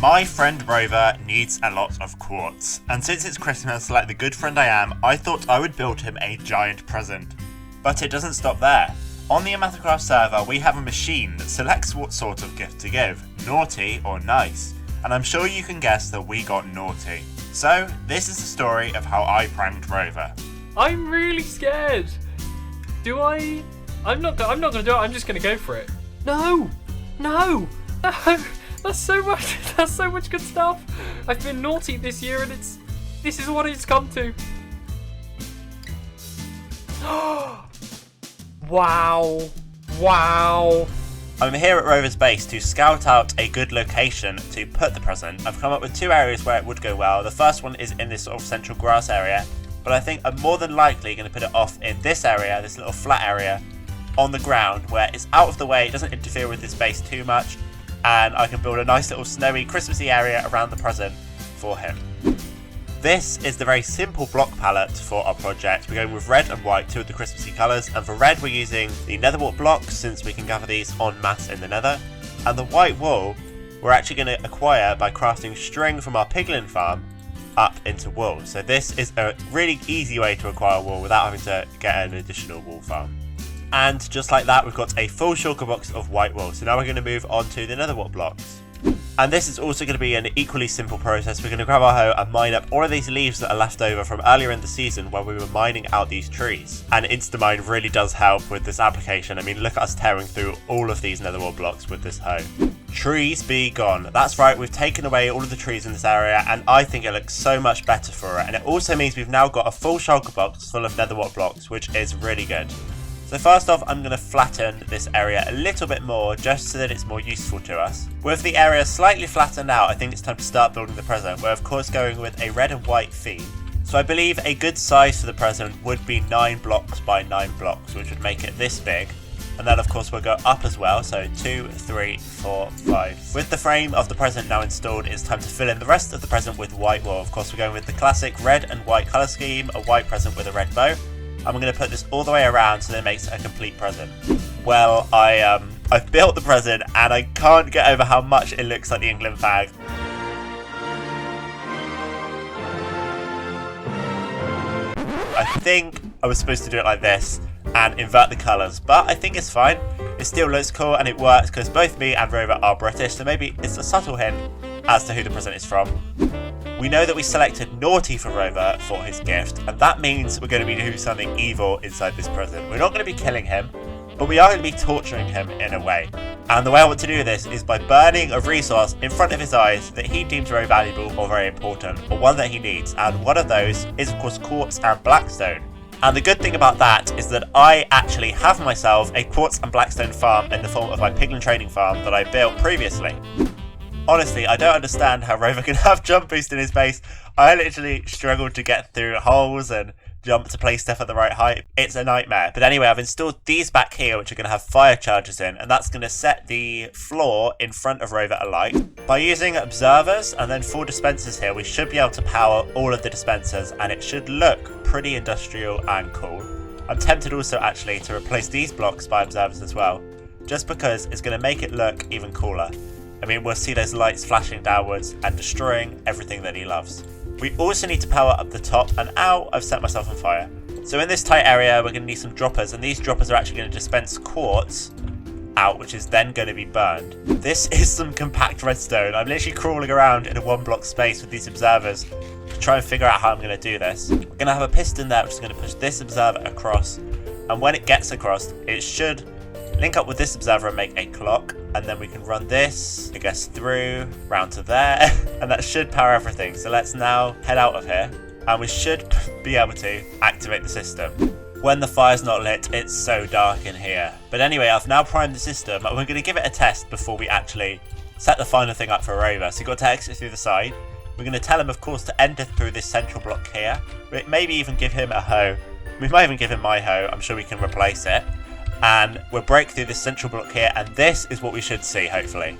My friend Rover needs a lot of quartz, and since it's Christmas, like the good friend I am, I thought I would build him a giant present. But it doesn't stop there. On the Omathacraft server, we have a machine that selects what sort of gift to give, naughty or nice, and I'm sure you can guess that we got naughty. So, this is the story of how I pranked Rover. I'm really scared. I'm not gonna do it, I'm just gonna go for it. No! That's so much good stuff. I've been naughty this year and this is what it's come to. Wow. I'm here at Rover's base to scout out a good location to put the present. I've come up with two areas where it would go well. The first one is in this sort of central grass area, but I think I'm more than likely going to put it off in this area, this little flat area on the ground where it's out of the way, it doesn't interfere with this base too much, and I can build a nice little snowy Christmassy area around the present for him. This is the very simple block palette for our project. We're going with red and white, two of the Christmassy colours, and for red we're using the nether wart blocks since we can gather these en masse in the nether, and the white wool we're actually going to acquire by crafting string from our piglin farm up into wool. So this is a really easy way to acquire wool without having to get an additional wool farm. And just like that, we've got a full shulker box of white wool. So now we're going to move on to the nether wart blocks. And this is also going to be an equally simple process. We're going to grab our hoe and mine up all of these leaves that are left over from earlier in the season when we were mining out these trees. And Instamine really does help with this application. I mean, look at us tearing through all of these nether wart blocks with this hoe. Trees be gone. That's right, we've taken away all of the trees in this area and I think it looks so much better for it. And it also means we've now got a full shulker box full of nether wart blocks, which is really good. So first off, I'm going to flatten this area a little bit more just so that it's more useful to us. With the area slightly flattened out, I think it's time to start building the present. We're of course going with a red and white theme. So I believe a good size for the present would be 9 blocks by 9 blocks, which would make it this big. And then of course we'll go up as well, so 2, 3, 4, 5. With the frame of the present now installed, it's time to fill in the rest of the present with white wool. Of course we're going with the classic red and white colour scheme, a white present with a red bow. And we're going to put this all the way around so that it makes a complete present. Well, I've built the present and I can't get over how much it looks like the England flag. I think I was supposed to do it like this and invert the colours, but I think it's fine. It still looks cool and it works because both me and Rover are British, so maybe it's a subtle hint as to who the present is from. We know that we selected naughty for Rover for his gift, and that means we're going to be doing something evil inside this present. We're not going to be killing him, but we are going to be torturing him in a way. And the way I want to do this is by burning a resource in front of his eyes that he deems very valuable or very important, or one that he needs. And one of those is of course quartz and blackstone. And the good thing about that is that I actually have myself a quartz and blackstone farm in the form of my piglin training farm that I built previously. Honestly, I don't understand how Rover can have jump boost in his base. I literally struggled to get through holes and jump to place stuff at the right height. It's a nightmare. But anyway, I've installed these back here, which are going to have fire chargers in, and that's going to set the floor in front of Rover alight. By using observers and then 4 dispensers here, we should be able to power all of the dispensers, and it should look pretty industrial and cool. I'm tempted also actually to replace these blocks by observers as well, just because it's going to make it look even cooler. I mean, we'll see those lights flashing downwards and destroying everything that he loves. We also need to power up the top, and ow, I've set myself on fire. So in this tight area, we're going to need some droppers, and these droppers are actually going to dispense quartz out, which is then going to be burned. This is some compact redstone. I'm literally crawling around in a 1 block space with these observers to try and figure out how I'm going to do this. We're going to have a piston there, which is going to push this observer across, and when it gets across, it should link up with this observer and make a clock, and then we can run this, I guess, through, round to there, and that should power everything. So let's now head out of here, and we should be able to activate the system. When the fire's not lit, it's so dark in here. But anyway, I've now primed the system, and we're going to give it a test before we actually set the final thing up for Rover. So you've got to exit through the side. We're going to tell him, of course, to enter through this central block here. Maybe even give him a hoe. We might even give him my hoe. I'm sure we can replace it. And we'll break through this central block here, and this is what we should see, hopefully.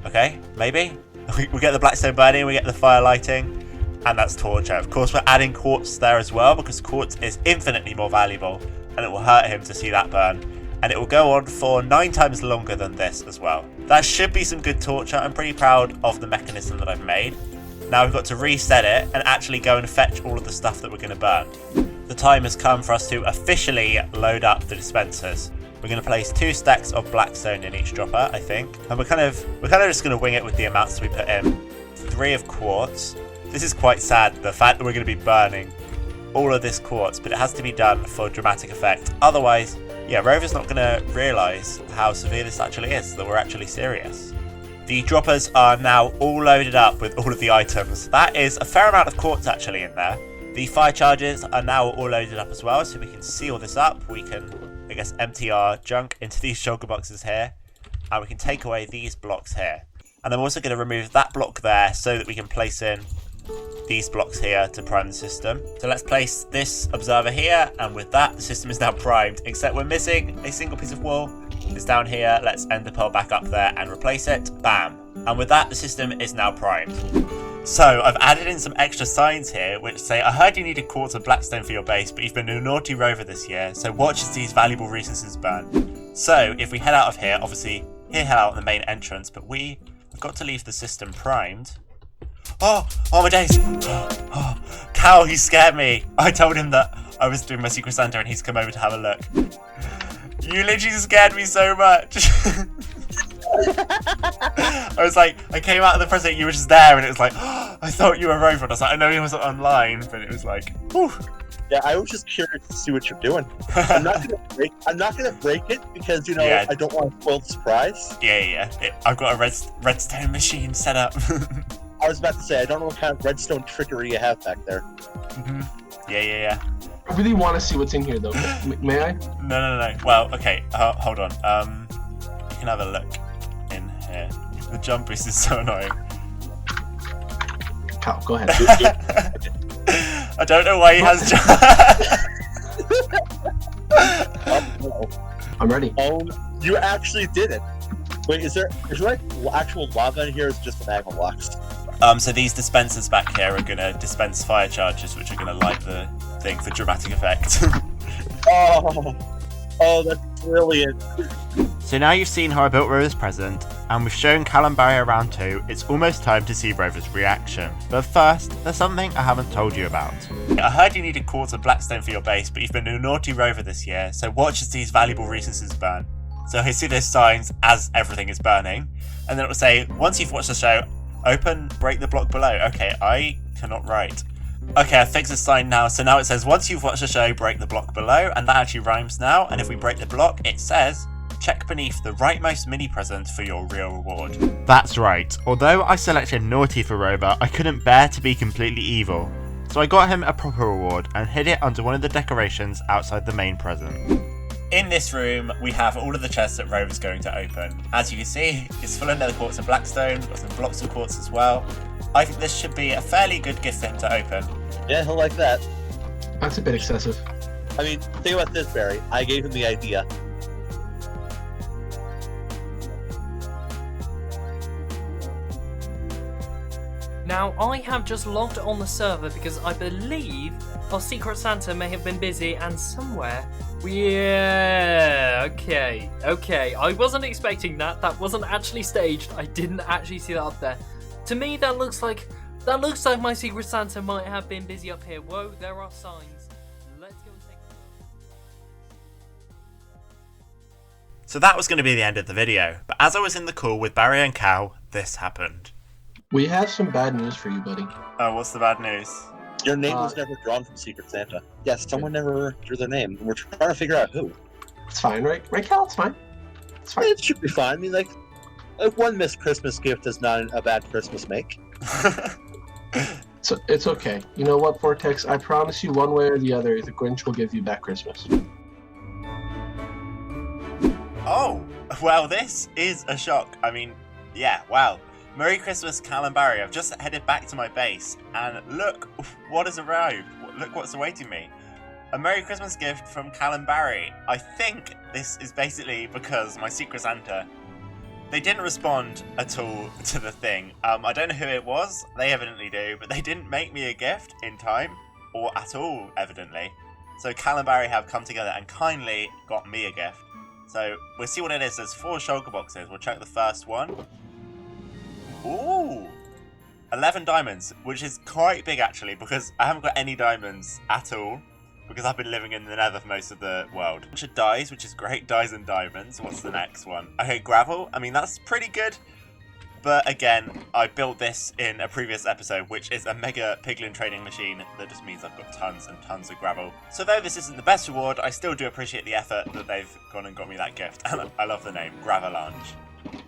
Okay, maybe? We get the blackstone burning, we get the fire lighting, and that's torture. Of course, we're adding quartz there as well, because quartz is infinitely more valuable, and it will hurt him to see that burn. And it will go on for 9 times longer than this as well. That should be some good torture. I'm pretty proud of the mechanism that I've made. Now we've got to reset it and actually go and fetch all of the stuff that we're going to burn. The time has come for us to officially load up the dispensers. We're going to place 2 stacks of blackstone in each dropper, I think. And we're kind of just going to wing it with the amounts we put in. 3 of quartz. This is quite sad, the fact that we're going to be burning all of this quartz, but it has to be done for dramatic effect. Otherwise, yeah, Rover's not going to realise how severe this actually is, that we're actually serious. The droppers are now all loaded up with all of the items. That is a fair amount of quartz actually in there. The fire charges are now all loaded up as well, so we can seal this up. We can, I guess, empty our junk into these shulker boxes here, and we can take away these blocks here. And I'm also going to remove that block there so that we can place in these blocks here to prime the system. So let's place this observer here, and with that, the system is now primed, except we're missing a single piece of wool. It's down here. Let's end the pearl back up there and replace it. Bam. And with that, the system is now primed. So I've added in some extra signs here which say, I heard you needed quartz and blackstone for your base, but you've been a naughty rover this year, so watch as these valuable resources burn. So if we head out of here, obviously head out the main entrance, but we have got to leave the system primed. Oh my days. Cal, he scared me. I told him that I was doing my Secret Santa and he's come over to have a look. You literally scared me so much. I was like, I came out of the present, you were just there, and it was like, oh, I thought you were a rover. And I was like, I know he wasn't online, but it was like, whew. Yeah, I was just curious to see what you're doing. I'm not gonna break it because Yeah. I don't want to spoil the surprise. Yeah. I've got a redstone machine set up. I was about to say I don't know what kind of redstone trickery you have back there. Yeah. I really want to see what's in here, though. May I? No. Well, okay. Hold on. You can have a look in here. The jump boost is so annoying. Cal, go ahead. I don't know why he has jump. Oh, no. I'm ready. Oh, you actually did it. Wait, is there like actual lava in here? Or is it just the magma blocks? So these dispensers back here are gonna dispense fire charges, which are gonna light the thing for dramatic effect. Oh, that's brilliant. So now you've seen how I built Rover's present, and we've shown Callum Barry around too, it's almost time to see Rover's reaction. But first, there's something I haven't told you about. I heard you needed quartz and blackstone for your base, but you've been a naughty rover this year, so watch as these valuable resources burn. So he'll see those signs as everything is burning, and then it will say, once you've watched the show, open, break the block below. Okay, I cannot write. Okay, I fixed the sign now, so now it says, once you've watched the show, break the block below, and that actually rhymes now, and if we break the block, it says, check beneath the rightmost mini present for your real reward. That's right, although I selected naughty for Rover, I couldn't bear to be completely evil. So I got him a proper reward, and hid it under one of the decorations outside the main present. In this room, we have all of the chests that Rover's going to open. As you can see, it's full of nether quartz and blackstone, got some blocks of quartz as well. I think this should be a fairly good gift for him to open. Yeah, he'll like that. That's a bit excessive. I mean, think about this, Barry. I gave him the idea. Now, I have just logged on the server because I believe our Secret Santa may have been busy and somewhere... Yeah, okay. I wasn't expecting that. That wasn't actually staged. I didn't actually see that up there. To me, that looks like my Secret Santa might have been busy up here. Whoa, there are signs. Let's go and take a look. So that was going to be the end of the video, but as I was in the call with Barry and Cal, this happened. We have some bad news for you, buddy. Oh, what's the bad news? Your name was never drawn from Secret Santa. Yes, someone never drew their name. We're trying to figure out who. It's fine, right? Right, Cal? It's fine. It's fine. It should be fine. I mean, like one missed Christmas gift is not a bad Christmas make. So it's okay. You know what, Vortex? I promise you, one way or the other, the Grinch will give you back Christmas. Oh, well, this is a shock. I mean, yeah, wow. Merry Christmas, Cal and Barry. I've just headed back to my base, and look what has arrived. Look what's awaiting me. A Merry Christmas gift from Cal and Barry. I think this is basically because my Secret Santa, they didn't respond at all to the thing. I don't know who it was. They evidently do, but they didn't make me a gift in time, or at all, evidently. So Cal and Barry have come together and kindly got me a gift. So we'll see what it is. There's 4 shulker boxes. We'll check the first one. Ooh! 11 diamonds, which is quite big actually, because I haven't got any diamonds at all, because I've been living in the Nether for most of the world. A bunch of dyes, which is great. Dyes and diamonds. What's the next one? Okay, gravel. I mean, that's pretty good. But again, I built this in a previous episode, which is a mega piglin trading machine. That just means I've got tons and tons of gravel. So though this isn't the best reward, I still do appreciate the effort that they've gone and got me that gift. And I love the name, Gravelange.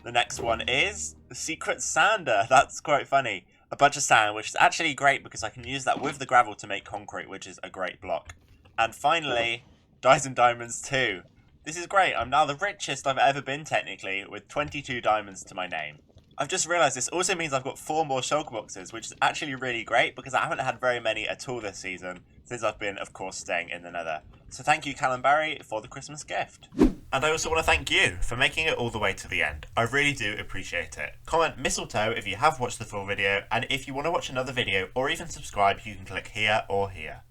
The next one is the Secret Sander. That's quite funny. A bunch of sand, which is actually great because I can use that with the gravel to make concrete, which is a great block. And finally, dyes and diamonds too. This is great. I'm now the richest I've ever been technically, with 22 diamonds to my name. I've just realised this also means I've got 4 more shulker boxes, which is actually really great because I haven't had very many at all this season, since I've been, of course, staying in the Nether. So thank you, Callum Barry, for the Christmas gift. And I also want to thank you for making it all the way to the end. I really do appreciate it. Comment mistletoe if you have watched the full video, and if you want to watch another video or even subscribe, you can click here or here.